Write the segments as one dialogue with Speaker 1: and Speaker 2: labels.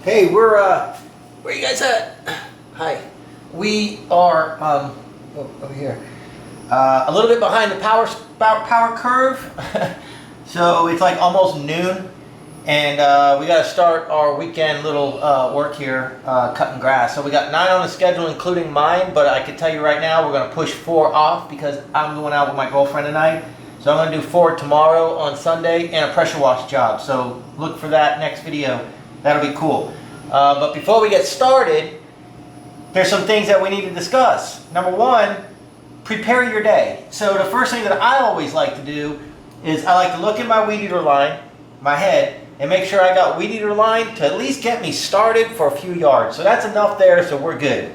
Speaker 1: Hey, where you guys at? Hi. We are over here. A little bit behind the power curve. So it's like almost noon, and we got to start our weekend little work here, cutting grass. So we got 9 on the schedule, including mine. But I can tell you right now, we're going to push 4 off because I'm going out with my girlfriend tonight. So I'm going to do 4 tomorrow on Sunday and a pressure wash job. So look for that next video. That'll be cool. But before we get started, there's some things that we need to discuss. Number one, prepare your day. So the first thing that I always like to do is I like to look at my Weedeater line, my head, and make sure I got Weedeater line to at least get me started for a few yards. So that's enough there, so we're good.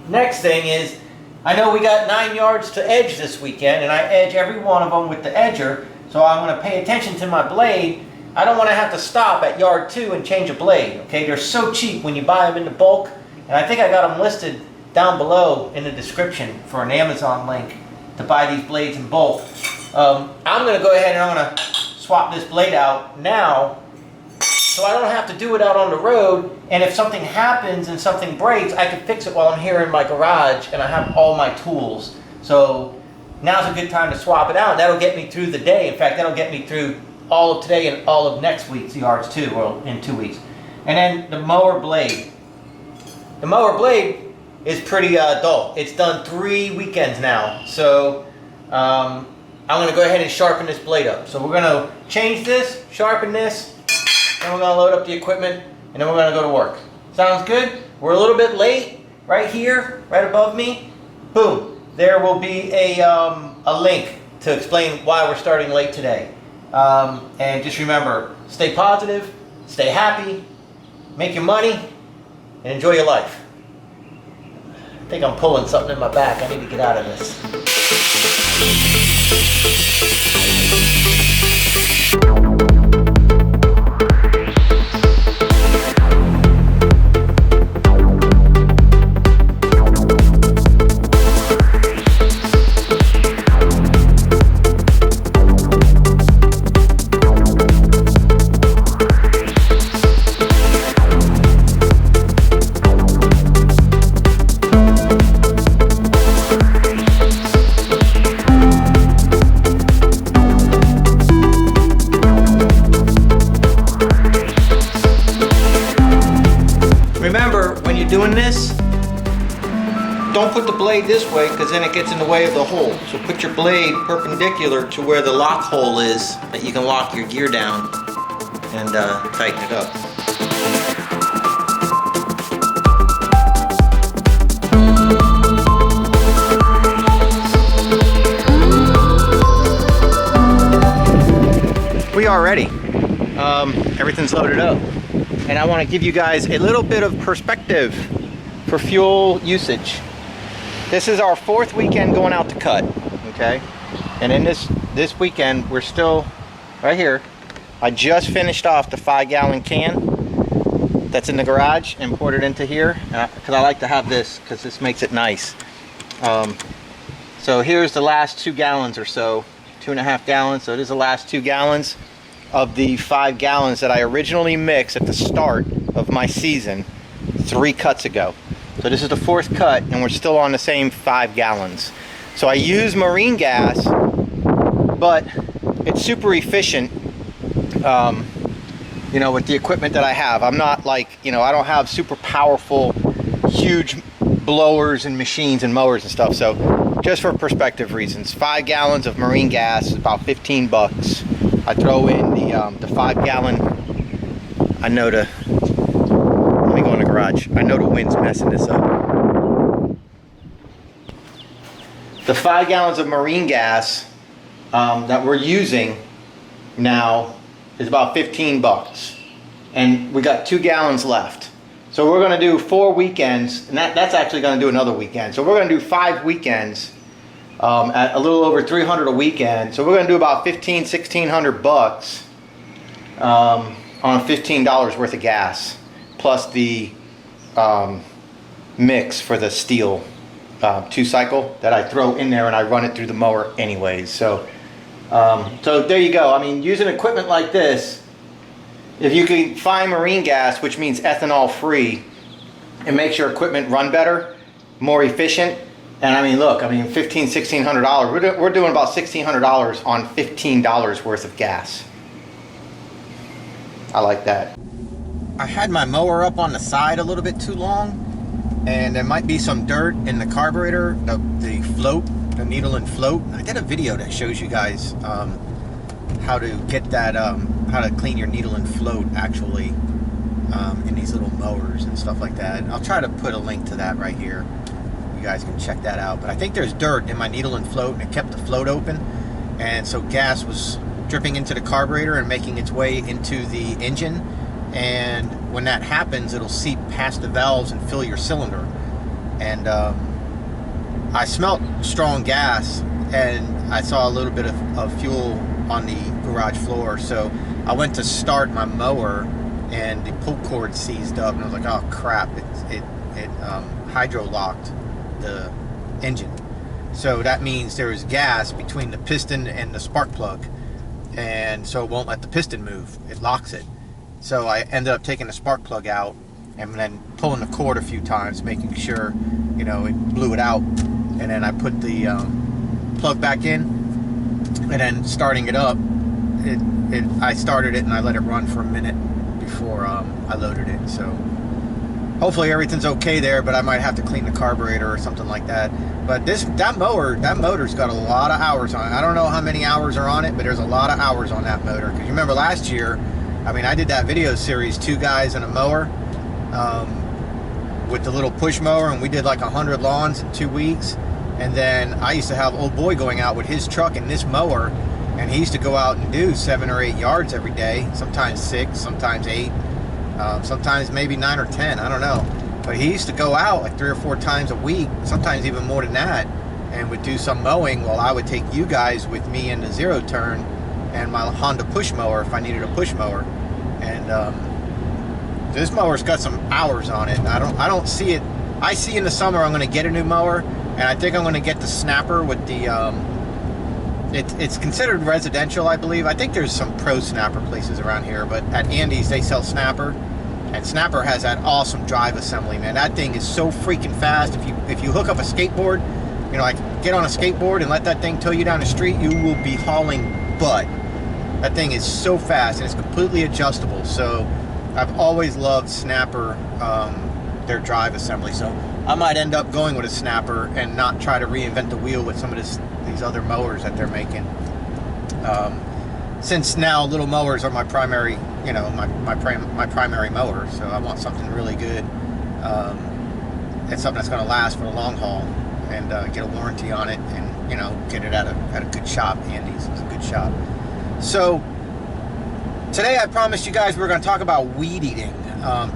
Speaker 1: Next thing is, I know we got 9 yards to edge this weekend, and I edge every one of them with the edger, so I'm going to pay attention to my blade. I don't want to have to stop at yard 2 and change a blade, okay? They're so cheap when you buy them in the bulk, and I think I got them listed down below in the description for an Amazon link to buy these blades in bulk. I'm going to go ahead and I'm going to swap this blade out now so I don't have to do it out on the road, and if something happens and something breaks, I can fix it while I'm here in my garage and I have all my tools. So now's a good time to swap it out. That'll get me through the day. In fact, that'll get me through all of today and all of next week's yards too, or in 2 weeks. And then the mower blade. The mower blade is pretty dull. It's done 3 weekends now. So I'm going to go ahead and sharpen this blade up. So we're going to change this, sharpen this, and we're going to load up the equipment, and then we're going to go to work. Sounds good? We're a little bit late. Right here, right above me, boom. There will be a link to explain why we're starting late today. And just remember, stay positive, stay happy, make your money, and enjoy your life. I think I'm pulling something in my back. I need to get out of this. Remember, when you're doing this, don't put the blade this way because then it gets in the way of the hole. So put your blade perpendicular to where the lock hole is that you can lock your gear down and tighten it up. We are ready. Everything's loaded up. And I want to give you guys a little bit of perspective for fuel usage. This is our 4th weekend going out to cut, okay? And in this weekend, we're still right here. I just finished off the 5-gallon can that's in the garage and poured it into here because I like to have this because this makes it nice. So here's the last 2 gallons or so, 2.5 gallons. So it is the last 2 gallons of the 5 gallons that I originally mixed at the start of my season 3 cuts ago. So this is the 4th cut and we're still on the same 5 gallons. So I use marine gas, but it's super efficient, you know, with the equipment that I have. I'm not like, you know, I don't have super powerful, huge blowers and machines and mowers and stuff. So just for perspective reasons, 5 gallons of marine gas is about 15 bucks. I throw in the 5 gallon. Let me go in the garage. I know the wind's messing this up. The 5 gallons of marine gas that we're using now is about 15 bucks. And we got 2 gallons left. So we're gonna do 4 weekends, and that's actually gonna do another weekend. So we're gonna do 5 weekends at a little over 300 a weekend. So we're going to do about $1,600 bucks on $15 worth of gas, plus the mix for the steel 2-cycle that I throw in there, and I run it through the mower anyways. So so there you go. I mean, using equipment like this If you can find marine gas, which means ethanol free, it makes your equipment run better, more efficient. And I mean, look, I mean, $1,600. We're doing about $1,600 on $15 worth of gas. I like that. I had my mower up on the side a little bit too long, and there might be some dirt in the carburetor, the float, the needle and float. I did a video that shows you guys how to get that, how to clean your needle and float actually in these little mowers and stuff like that. I'll try to put a link to that right here. You guys can check that out. But I think there's dirt in my needle and float, and it kept the float open, and so gas was dripping into the carburetor and making its way into the engine. And when that happens, it'll seep past the valves and fill your cylinder. And I smelt strong gas, and I saw a little bit of fuel on the garage floor. So I went to start my mower, and the pull cord seized up, and I was like, oh crap, it hydro locked the engine. So that means there is gas between the piston and the spark plug, and so it won't let the piston move. It locks it. So I ended up taking the spark plug out and then pulling the cord a few times, making sure, you know, it blew it out. And then I put the plug back in, and then starting it up, I started it and I let it run for a minute before I loaded it. So hopefully everything's okay there, but I might have to clean the carburetor or something like that. But that motor's got a lot of hours on it. I don't know how many hours are on it, but there's a lot of hours on that motor. Because you remember last year, I mean, I did that video series, 2 guys and a mower, with the little push mower, and we did like 100 lawns in 2 weeks. And then I used to have old boy going out with his truck and this mower, and he used to go out and do 7 or 8 yards every day, sometimes 6, sometimes 8, sometimes maybe 9 or 10, I don't know. But he used to go out like 3 or 4 times a week, sometimes even more than that, and would do some mowing while I would take you guys with me in the zero turn and my Honda push mower if I needed a push mower. And this mower's got some hours on it. I don't see it. I see in the summer I'm going to get a new mower, and I think I'm going to get the snapper with the it's considered residential, I believe. I think there's some pro snapper places around here, but at Andy's they sell snapper, and snapper has that awesome drive assembly, man. That thing is so freaking fast. If you hook up a skateboard, you know, like get on a skateboard and let that thing tow you down the street, you will be hauling butt. That thing is so fast, and it's completely adjustable. So I've always loved snapper, their drive assembly. So I might end up going with a snapper and not try to reinvent the wheel with some of these other mowers that they're making. Since now little mowers are my primary, you know, my primary mower, so I want something really good, and something that's going to last for the long haul, and get a warranty on it, and you know, get it at a good shop. Andy's is a good shop. So today I promised you guys we're going to talk about weed eating,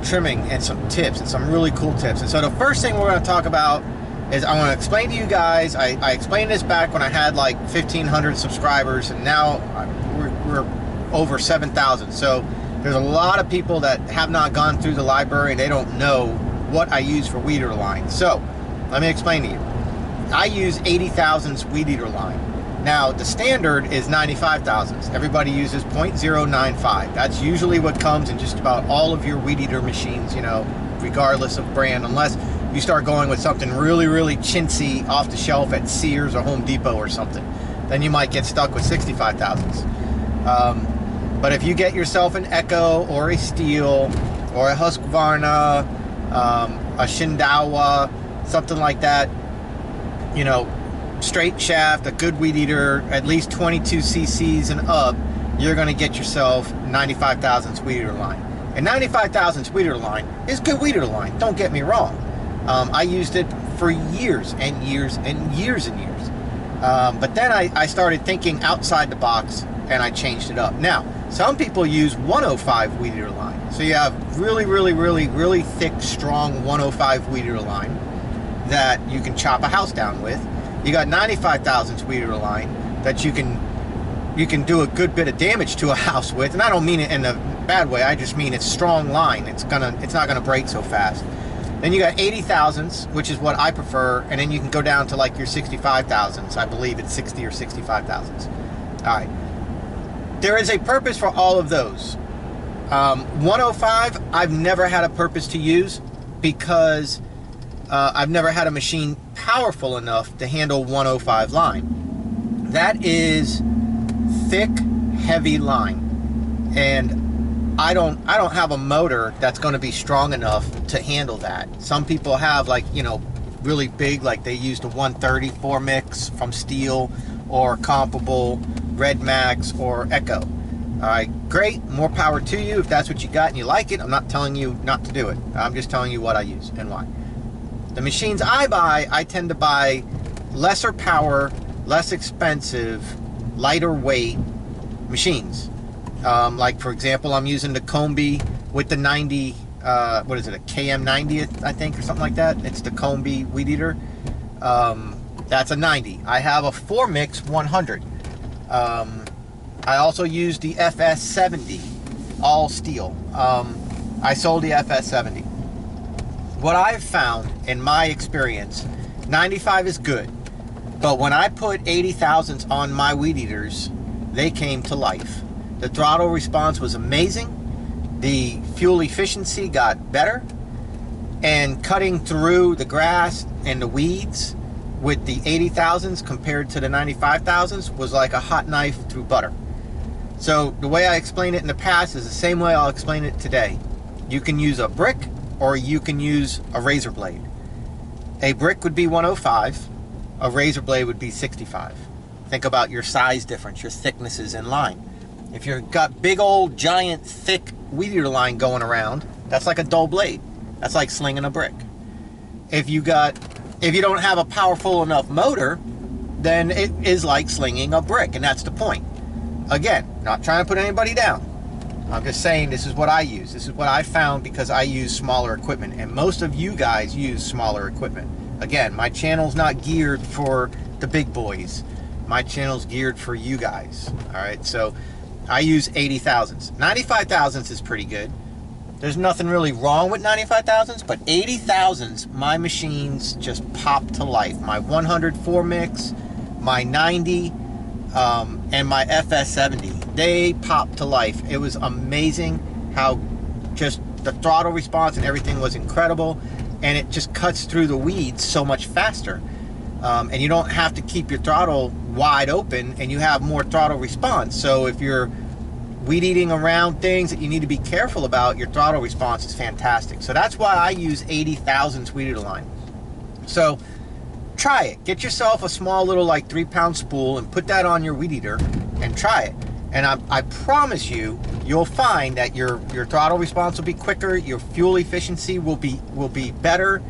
Speaker 1: trimming, and some tips, and some really cool tips. And so the first thing we're going to talk about is I want to explain to you guys, I explained this back when I had like 1,500 subscribers, and now we're over 7,000. So there's a lot of people that have not gone through the library, and they don't know what I use for weed eater line. So let me explain to you. I use 80 thousandths weed eater line. Now the standard is 95 thousandths. Everybody uses 0.095. That's usually what comes in just about all of your weed eater machines, you know, regardless of brand, unless you start going with something really, really chintzy off the shelf at Sears or Home Depot or something. Then you might get stuck with 65 thousandths. But if you get yourself an Echo or a Steel or a Husqvarna, a Shindawa, something like that, you know, straight shaft, a good weed eater, at least 22 cc's and up, you're going to get yourself 95 thousandths weed eater line. And 95 thousandths weed eater line is good weed eater line, don't get me wrong. I used it for years and years and years and years. But then I started thinking outside the box, and I changed it up. Now, some people use 105 weed eater line. So you have really, really, really, really thick, strong 105 weed eater line that you can chop a house down with. You got 95 thousandths weed eater line that you can do a good bit of damage to a house with, and I don't mean it in a bad way. I just mean it's strong line. It's not gonna break so fast. Then you got 80 thousandths, which is what I prefer, and then you can go down to like your 65 thousandths. I believe it's 60 or 65 thousandths. All right. There is a purpose for all of those. 105, I've never had a purpose to use because I've never had a machine powerful enough to handle 105 line. That is thick, heavy line, and I don't have a motor that's going to be strong enough to handle that. Some people have, like, you know, really big, like they used a 134 mix from Steel or comparable Red Max or Echo. All right, great, more power to you if that's what you got and you like it. I'm not telling you not to do it. I'm just telling you what I use and why. The machines I buy, I tend to buy lesser power, less expensive, lighter weight machines. Like, for example, I'm using the Combi with the 90, what is it, a KM90, I think, or something like that. It's the Combi Weedeater. That's a 90. I have a 4-mix 100. I also use the FS70, all steel. I sold the FS70. What I've found in my experience, 95 is good, but when I put 80,000s on my Weedeaters, they came to life. The throttle response was amazing. The fuel efficiency got better, and cutting through the grass and the weeds with the 80,000s compared to the 95,000s was like a hot knife through butter. So the way I explained it in the past is the same way I'll explain it today. You can use a brick or you can use a razor blade. A brick would be 105, a razor blade would be 65. Think about your size difference, your thicknesses in line. If you've got big old giant thick Weedeater line going around, that's like a dull blade. That's like slinging a brick. If you don't have a powerful enough motor, then it is like slinging a brick, and that's the point. Again, not trying to put anybody down. I'm just saying this is what I use. This is what I found because I use smaller equipment, and most of you guys use smaller equipment. Again, my channel's not geared for the big boys. My channel's geared for you guys. All right, so I use 80,000s. 95,000s is pretty good. There's nothing really wrong with 95,000s, but 80,000s, my machines just pop to life. My 104 mix, my 90, and my FS70, they pop to life. It was amazing how just the throttle response and everything was incredible, and it just cuts through the weeds so much faster. And you don't have to keep your throttle wide open, and you have more throttle response. So if you're weed eating around things that you need to be careful about, your throttle response is fantastic. So that's why I use 80,000 Weedeater line. So try it. Get yourself a small little, like, 3-pound spool and put that on your Weedeater and try it. And I promise you, you'll find that your throttle response will be quicker, your fuel efficiency will be better,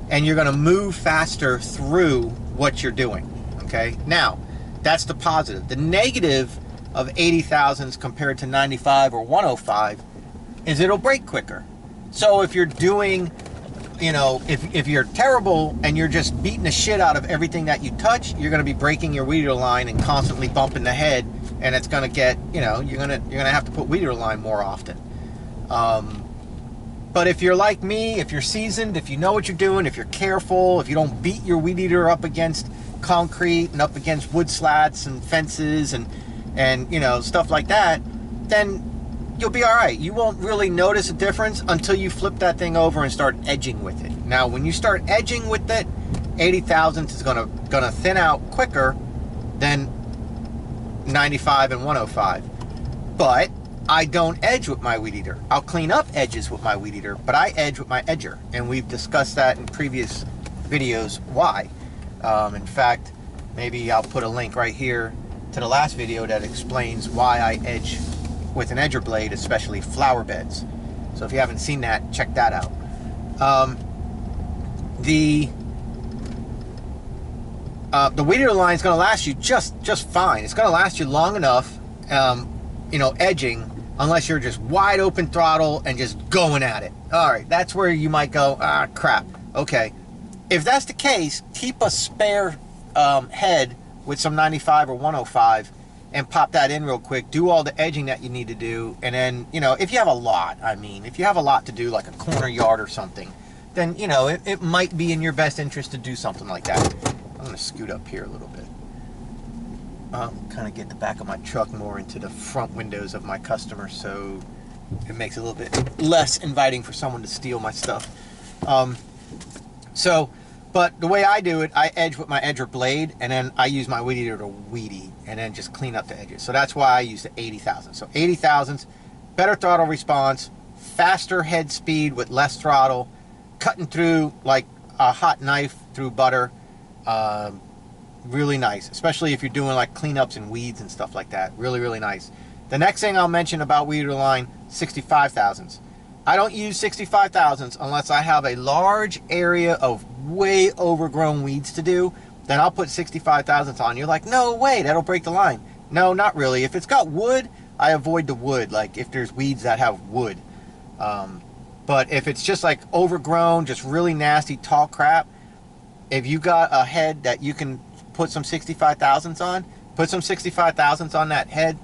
Speaker 1: and you're going to move faster through what you're doing. Okay? Now, that's the positive. The negative of 80,000s compared to 95 or 105 is it'll break quicker. So if you're doing, you know, if you're terrible and you're just beating the shit out of everything that you touch, you're going to be breaking your Weedeater line and constantly bumping the head, and it's going to get, you know, you're going to have to put Weedeater line more often. But if you're like me, if you're seasoned, if you know what you're doing, if you're careful, if you don't beat your Weedeater up against concrete and up against wood slats and fences and you know, stuff like that, then you'll be all right. You won't really notice a difference until you flip that thing over and start edging with it. Now, when you start edging with it, 80,000 is gonna thin out quicker than 95 and 105. But I don't edge with my Weedeater. I'll clean up edges with my Weedeater, but I edge with my edger, and we've discussed that in previous videos why. In fact, maybe I'll put a link right here to the last video that explains why I edge with an edger blade, especially flower beds. So if you haven't seen that, check that out. The Weedeater line is going to last you just fine. It's going to last you long enough, you know, edging, unless you're just wide open throttle and just going at it. All right, that's where you might go, ah, crap. Okay, if that's the case, keep a spare head with some 95 or 105 and pop that in real quick. Do all the edging that you need to do, and then, you know, if you have a lot, I mean, if you have a lot to do, like a corner yard or something, then, you know, it might be in your best interest to do something like that. I'm going to scoot up here a little bit. Kind of get the back of my truck more into the front windows of my customers so it makes it a little bit less inviting for someone to steal my stuff. But the way I do it, I edge with my edger blade, and then I use my Weedeater to weed eat, and then just clean up the edges. So that's why I use the 80,000. So 80,000s, better throttle response, faster head speed with less throttle, cutting through like a hot knife through butter. Really nice, especially if you're doing like cleanups and weeds and stuff like that. Really, really nice. The next thing I'll mention about Weedeater line, 65,000s. I don't use 65,000s unless I have a large area of way overgrown weeds to do. Then I'll put 65,000s on. You're like, no way, that'll break the line. No, not really. If it's got wood, I avoid the wood, like if there's weeds that have wood. But if it's just like overgrown, just really nasty, tall crap, if you got a head that you can put some 65,000s on, put some 65,000s on that head,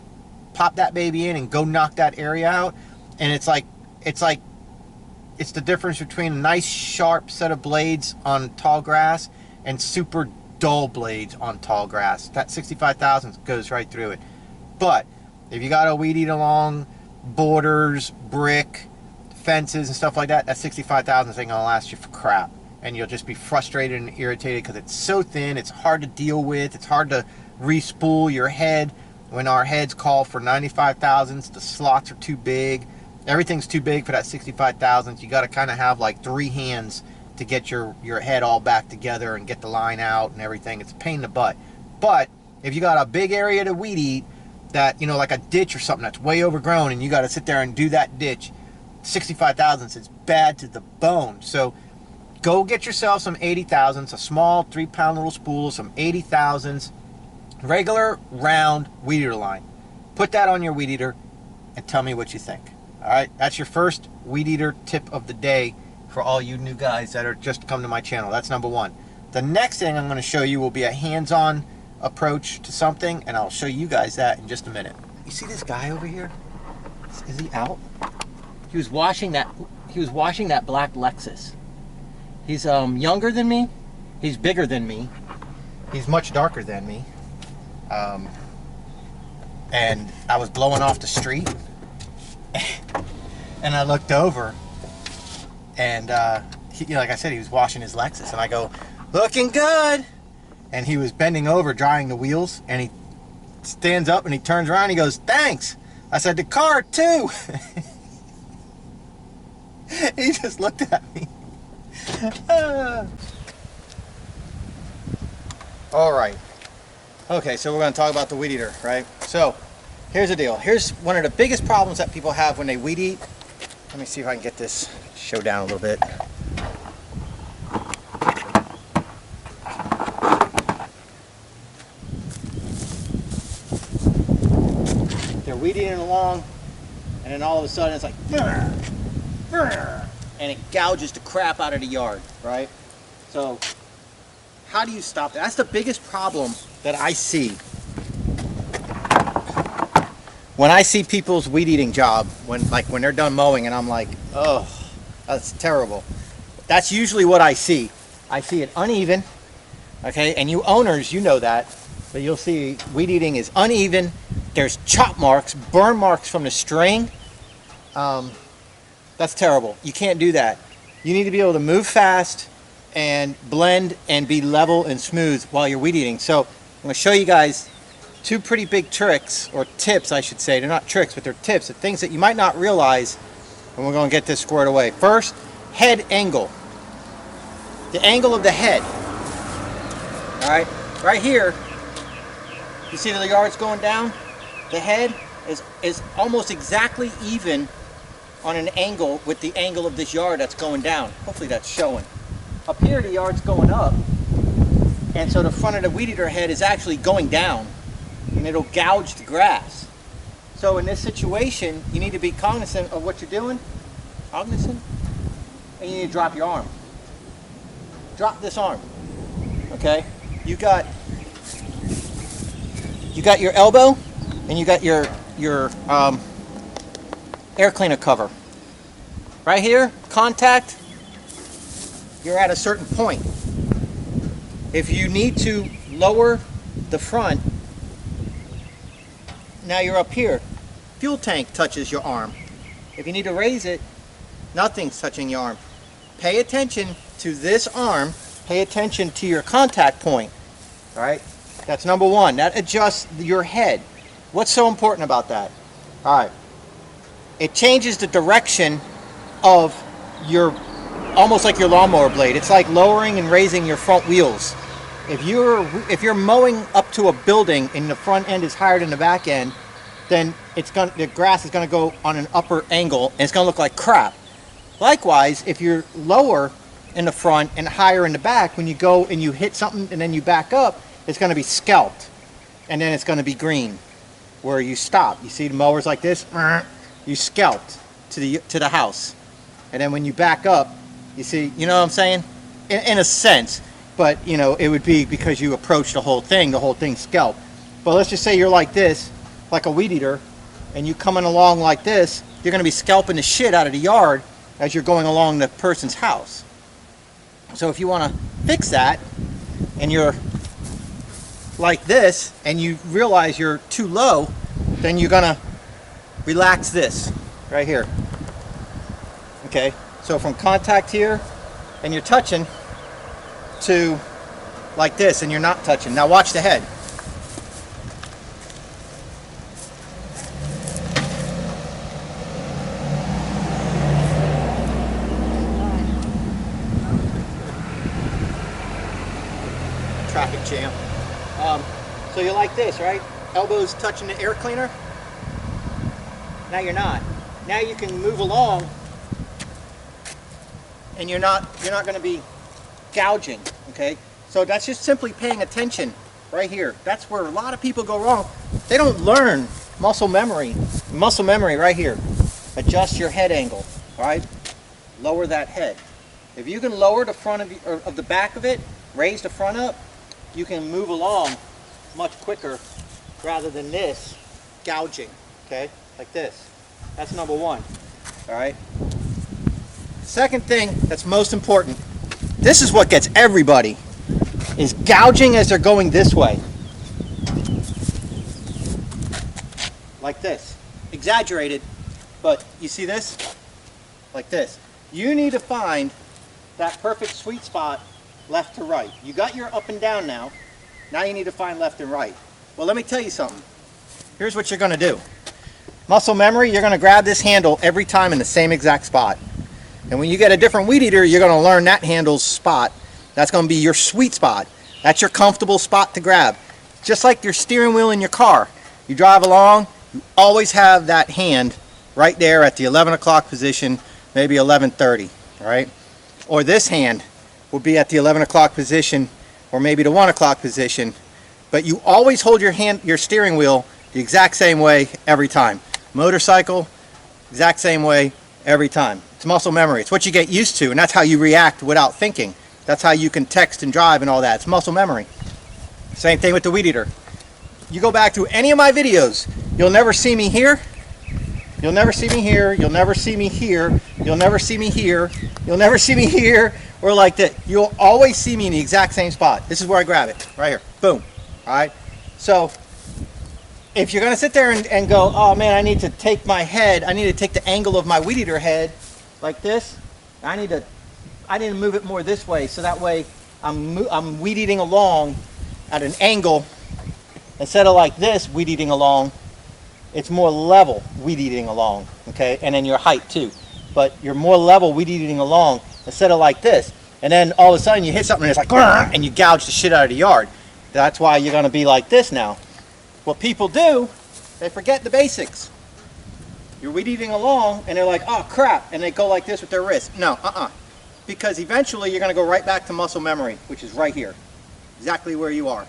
Speaker 1: pop that baby in and go knock that area out. And it's the difference between a nice sharp set of blades on tall grass and super dull blades on tall grass. That 65,000 goes right through it. But if you got a Weedeater along borders, brick, fences and stuff like that, that 65,000 ain't gonna last you for crap. And you'll just be frustrated and irritated because it's so thin, it's hard to deal with, it's hard to re-spool your head. When our heads call for 95,000s, the slots are too big. Everything's too big for that 65,000s. You got to kind of have like 3 hands to get your head all back together and get the line out and everything. It's a pain in the butt. But if you got a big area to weed eat, that, you know, like a ditch or something that's way overgrown, and you got to sit there and do that ditch, 65,000s, it's bad to the bone. So go get yourself some 80,000s, a small 3-pound little spool, some 80,000s, regular round Weedeater line. Put that on your Weedeater and tell me what you think. All right, that's your first Weedeater tip of the day for all you new guys that are just come to my channel. That's number 1. The next thing I'm going to show you will be a hands-on approach to something, and I'll show you guys that in just a minute. You see this guy over here? Is he out? He was washing that black Lexus. He's younger than me. He's bigger than me. He's much darker than me. And I was blowing off the street. And I looked over, and like I said, he was washing his Lexus, and I go, looking good. And he was bending over, drying the wheels, and he stands up and he turns around and he goes, thanks. I said, the car too. He just looked at me. All right. Okay, so we're going to talk about the Weedeater, right? So here's the deal. Here's one of the biggest problems that people have when they weed eat. Let me see if I can get this show down a little bit. They're weed eating along, and then all of a sudden it's like, brr, brr, and it gouges the crap out of the yard, right? So how do you stop that? That's the biggest problem that I see when I see people's weed eating job, when they're done mowing, and I'm like, oh, that's terrible. That's usually what I see. I see it uneven, okay? And you owners, you know that, but you'll see weed eating is uneven. There's chop marks, burn marks from the string. That's terrible. You can't do that. You need to be able to move fast and blend and be level and smooth while you're weed eating. So I'm going to show you guys 2 pretty big tricks, or tips I should say. They're not tricks, but they're tips, the things that you might not realize, and we're going to get this squared away. First, head angle. The angle of the head. All right, right here, you see the yard's going down? The head is almost exactly even on an angle with the angle of this yard that's going down. Hopefully that's showing. Up here, the yard's going up, and so the front of the Weedeater head is actually going down, and it'll gouge the grass. So in this situation, you need to be cognizant of what you're doing, cognizant, and you need to drop your arm. Drop this arm, okay? You got your elbow, and you got your air cleaner cover. Right here, contact, you're at a certain point. If you need to lower the front, now you're up here. Fuel tank touches your arm. If you need to raise it, nothing's touching your arm. Pay attention to this arm. Pay attention to your contact point. All right? That's number one. That adjusts your head. What's so important about that? All right. It changes the direction of your, almost like your lawnmower blade. It's like lowering and raising your front wheels. If you're mowing up to a building and the front end is higher than the back end, then the grass is going to go on an upper angle and it's going to look like crap. Likewise, if you're lower in the front and higher in the back, when you go and you hit something and then you back up, it's going to be scalped, and then it's going to be green where you stop. You see the mowers like this, you scalped to the house, and then when you back up, you see, you know what I'm saying, in a sense, but you know, it would be because you approach the whole thing scalped. But let's just say you're like this, like a weed eater, and you coming along like this, you're going to be scalping the shit out of the yard as you're going along the person's house. So if you want to fix that, and you're like this, and you realize you're too low, then you're gonna relax this right here. Okay, so from contact here, and you're touching, to like this, and you're not touching. Now watch the head. Traffic jam. So you're like this, right? Elbows touching the air cleaner. Now you're not. Now you can move along, and you're not going to be gouging. Okay. So that's just simply paying attention right here. That's where a lot of people go wrong. They don't learn muscle memory. Muscle memory right here. Adjust your head angle. All right. Lower that head. If you can lower the front of the back of it, raise the front up, you can move along much quicker rather than this gouging, okay, like this. That's number one. All right. Second thing that's most important, this is what gets everybody, is gouging as they're going this way, like this. Exaggerated, but you see this, like this. You need to find that perfect sweet spot, left to right. You got your up and down now. Now you need to find left and right. Well, let me tell you something. Here's what you're going to do. Muscle memory, you're going to grab this handle every time in the same exact spot. And when you get a different weed eater, you're going to learn that handle's spot. That's going to be your sweet spot. That's your comfortable spot to grab. Just like your steering wheel in your car. You drive along, you always have that hand right there at the 11 o'clock position, maybe 11:30, all right? Or this hand will be at the 11 o'clock position, or maybe the 1 o'clock position, but you always hold your steering wheel the exact same way every time. Motorcycle, exact same way every time. It's muscle memory. It's what you get used to, and that's how you react without thinking. That's how you can text and drive and all that. It's muscle memory. Same thing with the weed eater. You go back to any of my videos, you'll never see me here, you'll never see me here, you'll never see me here, you'll never see me here, you'll never see me here, or like that. You'll always see me in the exact same spot. This is where I grab it, right here. Boom. All right. So if you're going to sit there and go, oh man, I need to take my head, I need to take the angle of my weed eater head like this. I need to move it more this way, so that way I'm weed eating along at an angle instead of like this weed eating along. It's more level weed eating along, okay, and then your height too. But you're more level weed eating along instead of like this. And then all of a sudden you hit something and it's like, and you gouge the shit out of the yard. That's why you're going to be like this now. What people do, they forget the basics. You're weed eating along and they're like, oh crap, and they go like this with their wrist. No, because eventually you're going to go right back to muscle memory, which is right here, exactly where you are.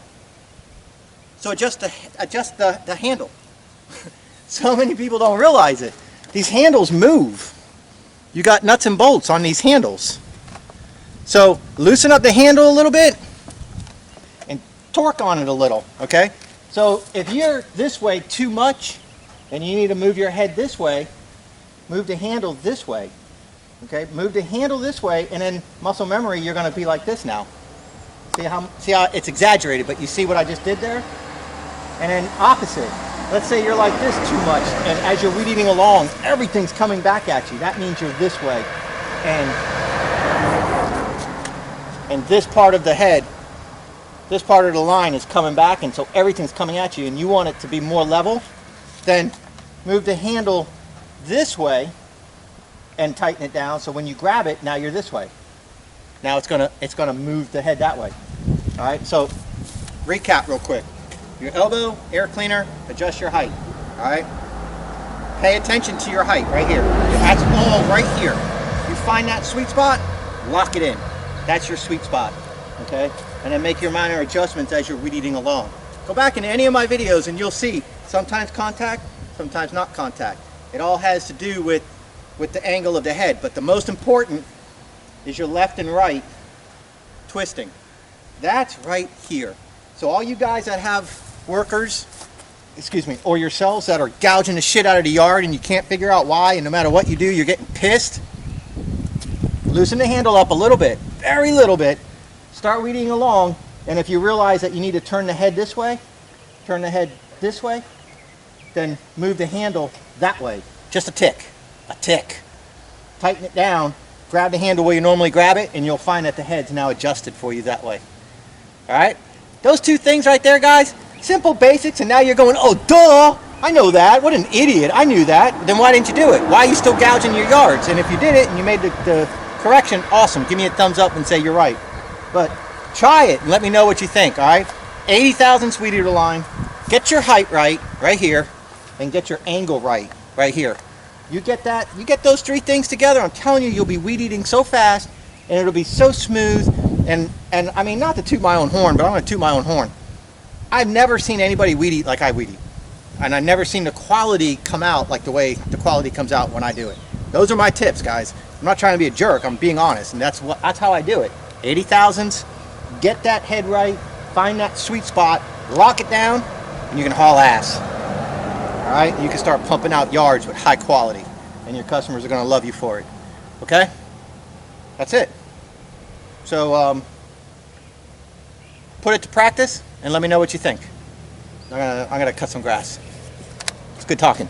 Speaker 1: So adjust the handle. So many people don't realize it. These handles move. You got nuts and bolts on these handles. So loosen up the handle a little bit and torque on it a little, okay? So if you're this way too much and you need to move your head this way, move the handle this way, okay? Move the handle this way, and then muscle memory, you're going to be like this now. See how it's exaggerated, but you see what I just did there? And then opposite. let's say you're like this too much, and as you're weed eating along, everything's coming back at you. That means you're this way. And this part of the head, this part of the line is coming back, and so everything's coming at you, and you want it to be more level, then move the handle this way and tighten it down, so when you grab it, now you're this way. Now it's gonna move the head that way. All right, so recap real quick. Your elbow, air cleaner, adjust your height. All right, pay attention to your height right here. That's all right here. You find that sweet spot, lock it in. That's your sweet spot, okay? And then make your minor adjustments as you're weed eating along. Go back in any of my videos and you'll see sometimes contact, sometimes not contact. It all has to do with the angle of the head, but the most important is your left and right twisting. That's right here. So all you guys that have workers, excuse me, or yourselves that are gouging the shit out of the yard and you can't figure out why, and no matter what you do, you're getting pissed, loosen the handle up a little bit, very little bit, start weeding along, and if you realize that you need to turn the head this way, then move the handle that way, just a tick. Tighten it down, grab the handle where you normally grab it, and you'll find that the head's now adjusted for you that way. All right? Those two things right there, guys, simple basics, and now you're going, oh, duh, I know that. What an idiot. I knew that. Then why didn't you do it? Why are you still gouging your yards? And if you did it and you made the correction, awesome. Give me a thumbs up and say you're right. But try it and let me know what you think, all right? 80 thousandths Weedeater line. Get your height right here, and get your angle right here. You get that, you get those three things together, I'm telling you, you'll be weed eating so fast, and it'll be so smooth, and I mean, not to toot my own horn, but I'm going to toot my own horn. I've never seen anybody weed eat like I weed eat, and I've never seen the quality come out like the way the quality comes out when I do it. Those are my tips, guys. I'm not trying to be a jerk, I'm being honest, and that's how I do it. 80 thousandths, get that head right, find that sweet spot, lock it down, and you can haul ass. All right, you can start pumping out yards with high quality, and your customers are going to love you for it. Okay, that's it. So put it to practice and let me know what you think. I'm gonna cut some grass. It's good talking.